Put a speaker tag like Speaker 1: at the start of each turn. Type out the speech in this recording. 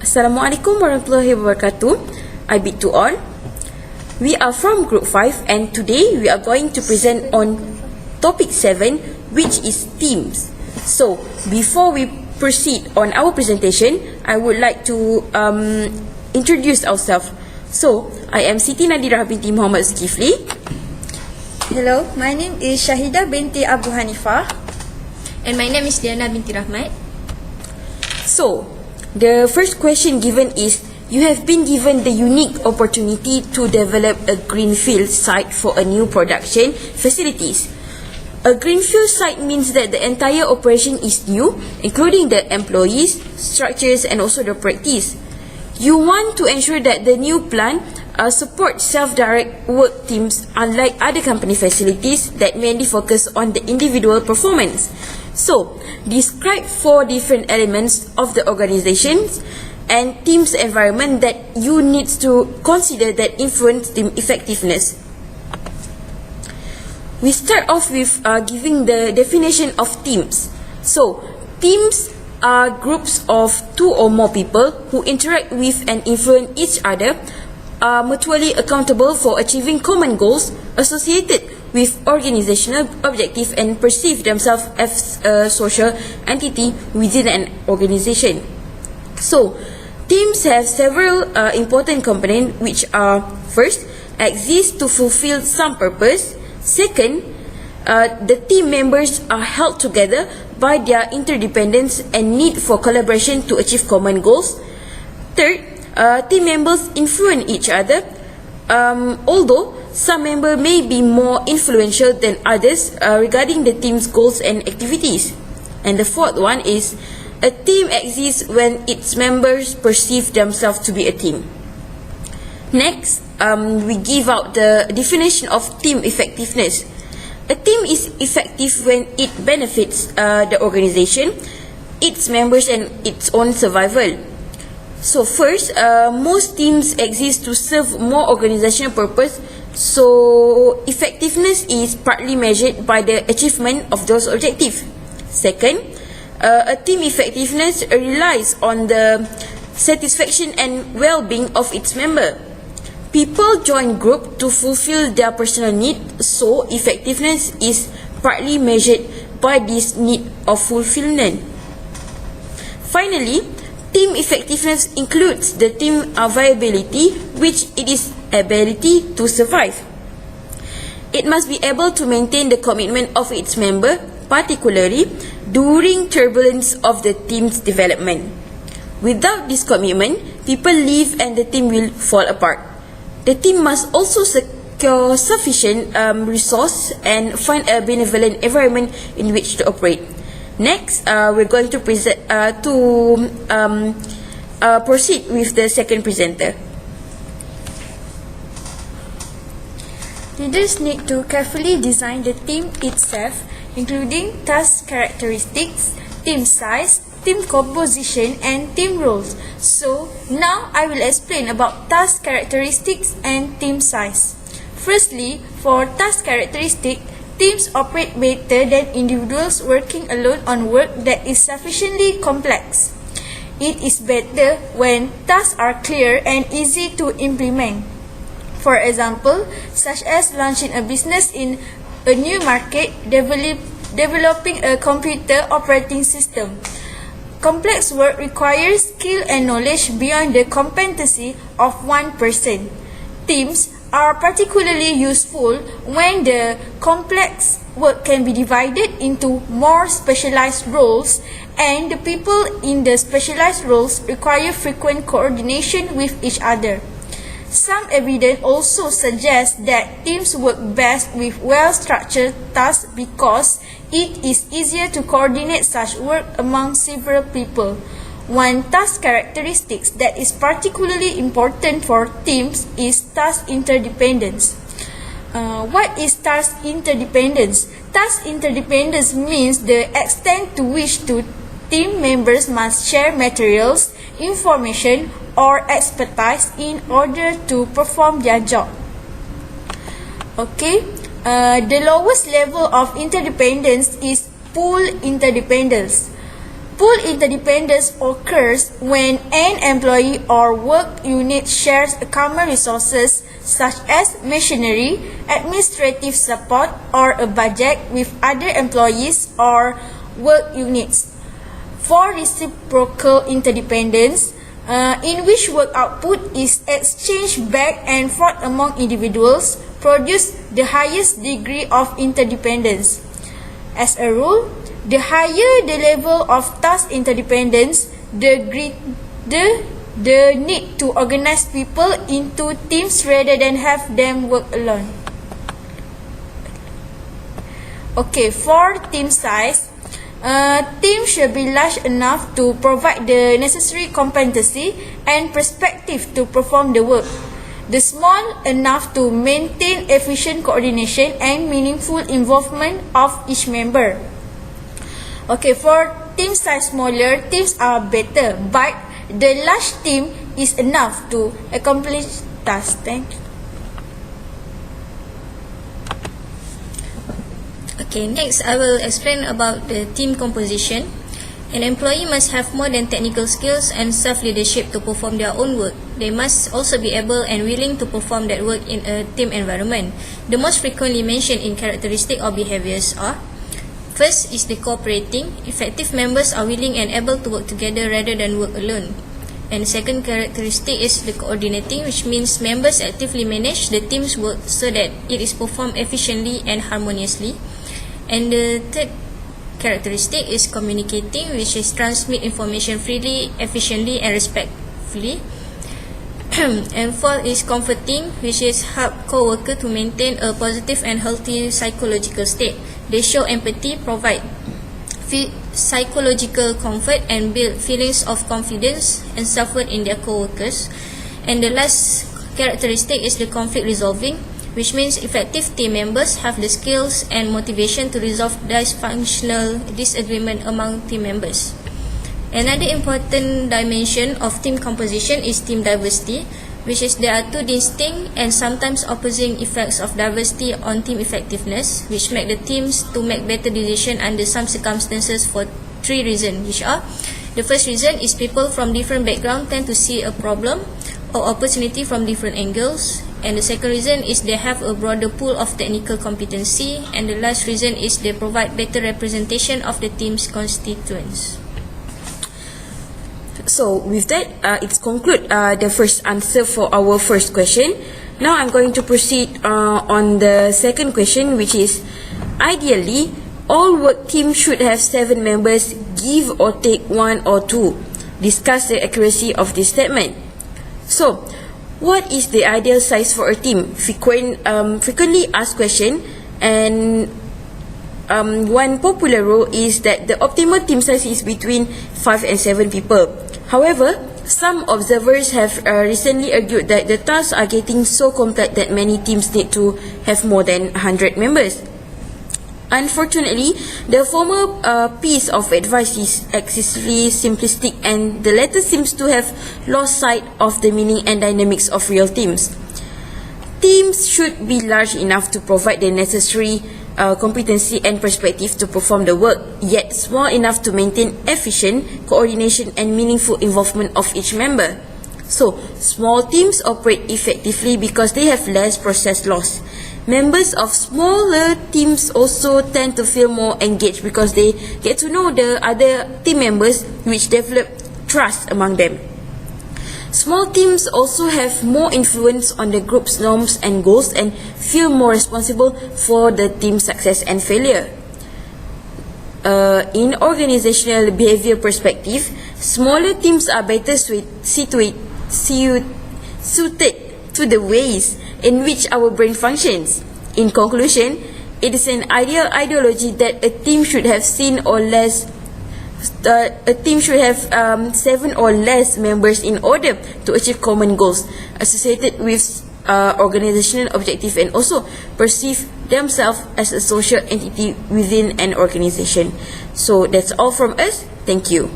Speaker 1: Assalamualaikum warahmatullahi wabarakatuh. I bid to all. We are from Group 5 and today we are going to present on Topic 7, which is teams. So, before we proceed on our presentation, I would like to introduce ourselves. So, I am Siti Nadira binti Muhammad Zulkifli.
Speaker 2: Hello, my name is Shahida binti Abu Hanifah.
Speaker 3: And my name is Diana binti Rahmat.
Speaker 1: So, the first question given is, you have been given the unique opportunity to develop a greenfield site for a new production facilities. A greenfield site means that the entire operation is new, including the employees, structures and also the practice. You want to ensure that the new plant supports self-direct work teams, unlike other company facilities that mainly focus on the individual performance. So, describe 4 different elements of the organizations and team's environment that you need to consider that influence team effectiveness. We start off with giving the definition of teams. So, teams are groups of 2 or more people who interact with and influence each other, are mutually accountable for achieving common goals associated with organizational objectives and perceive themselves as a social entity within an organization. So, teams have several important components, which are: first, exist to fulfill some purpose. Second, the team members are held together by their interdependence and need for collaboration to achieve common goals. Third, team members influence each other, although some members may be more influential than others regarding the team's goals and activities. And the fourth one is, a team exists when its members perceive themselves to be a team. Next, we give out the definition of team effectiveness. A team is effective when it benefits the organization, its members and its own survival. So first, most teams exist to serve more organizational purpose, so effectiveness is partly measured by the achievement of those objectives. Second, a team effectiveness relies on the satisfaction and well-being of its member. People join group to fulfill their personal need, so effectiveness is partly measured by this need of fulfillment. Finally, team effectiveness includes the team viability, which it is ability to survive. It must be able to maintain the commitment of its member, particularly during turbulence of the team's development. Without this commitment, people leave and the team will fall apart. The team must also secure sufficient resource and find a benevolent environment in which to operate. Next, we're going to proceed with the second presenter.
Speaker 2: Leaders need to carefully design the team itself, including task characteristics, team size, team composition, and team roles. So, now I will explain about task characteristics and team size. Firstly, for task characteristics, teams operate better than individuals working alone on work that is sufficiently complex. It is better when tasks are clear and easy to implement. For example, such as launching a business in a new market, developing a computer operating system. Complex work requires skill and knowledge beyond the competency of one person. Teams are particularly useful when the complex work can be divided into more specialized roles, and the people in the specialized roles require frequent coordination with each other. Some evidence also suggests that teams work best with well-structured tasks because it is easier to coordinate such work among several people. One task characteristic that is particularly important for teams is task interdependence. What is task interdependence? Task interdependence means the extent to which two team members must share materials, information, or expertise in order to perform their job. Okay, the lowest level of interdependence is pool interdependence. Pool interdependence occurs when an employee or work unit shares common resources such as machinery, administrative support, or a budget with other employees or work units. For reciprocal interdependence, in which work output is exchanged back and forth among individuals, produce the highest degree of interdependence. As a rule, the higher the level of task interdependence, the greater the need to organize people into teams rather than have them work alone. Okay, for team size, team should be large enough to provide the necessary competency and perspective to perform the work. The small enough to maintain efficient coordination and meaningful involvement of each member. Okay, for team size smaller, teams are better, but the large team is enough to accomplish tasks. Thank you.
Speaker 3: Okay, next I will explain about the team composition. An employee must have more than technical skills and self-leadership to perform their own work. They must also be able and willing to perform that work in a team environment. The most frequently mentioned in characteristics or behaviors are: first is the cooperating. Effective members are willing and able to work together rather than work alone. And the second characteristic is the coordinating, which means members actively manage the team's work so that it is performed efficiently and harmoniously. And the third characteristic is communicating, which is transmit information freely, efficiently, and respectfully. And fourth is comforting, which is help co-worker to maintain a positive and healthy psychological state. They show empathy, provide psychological comfort, and build feelings of confidence and self-worth in their co-workers. And the last characteristic is the conflict resolving, which means effective team members have the skills and motivation to resolve dysfunctional disagreement among team members. Another important dimension of team composition is team diversity, which is there are two distinct and sometimes opposing effects of diversity on team effectiveness, which make the teams to make better decisions under some circumstances for three reasons, which are: the first reason is people from different backgrounds tend to see a problem or opportunity from different angles. And the second reason is they have a broader pool of technical competency. And the last reason is they provide better representation of the team's constituents.
Speaker 1: So with that, it's conclude the first answer for our first question. Now I'm going to proceed on the second question, which is: ideally, all work teams should have 7 members, give or take 1 or 2. Discuss the accuracy of this statement. So, what is the ideal size for a team? Frequently asked question, and one popular rule is that the optimal team size is between 5 and 7 people. However, some observers have recently argued that the tasks are getting so complex that many teams need to have more than 100 members. Unfortunately, the former piece of advice is excessively simplistic, and the latter seems to have lost sight of the meaning and dynamics of real teams. Teams should be large enough to provide the necessary competency and perspective to perform the work, yet small enough to maintain efficient coordination and meaningful involvement of each member. So, small teams operate effectively because they have less process loss. Members of smaller teams also tend to feel more engaged because they get to know the other team members, which develop trust among them. Small teams also have more influence on the group's norms and goals and feel more responsible for the team's success and failure. In organizational behavior perspective, smaller teams are better suited to the ways in which our brain functions. In conclusion, it is an ideal ideology that a team should have 7 or less members in order to achieve common goals associated with organizational objective, and also perceive themselves as a social entity within an organization. So that's all from us. Thank you.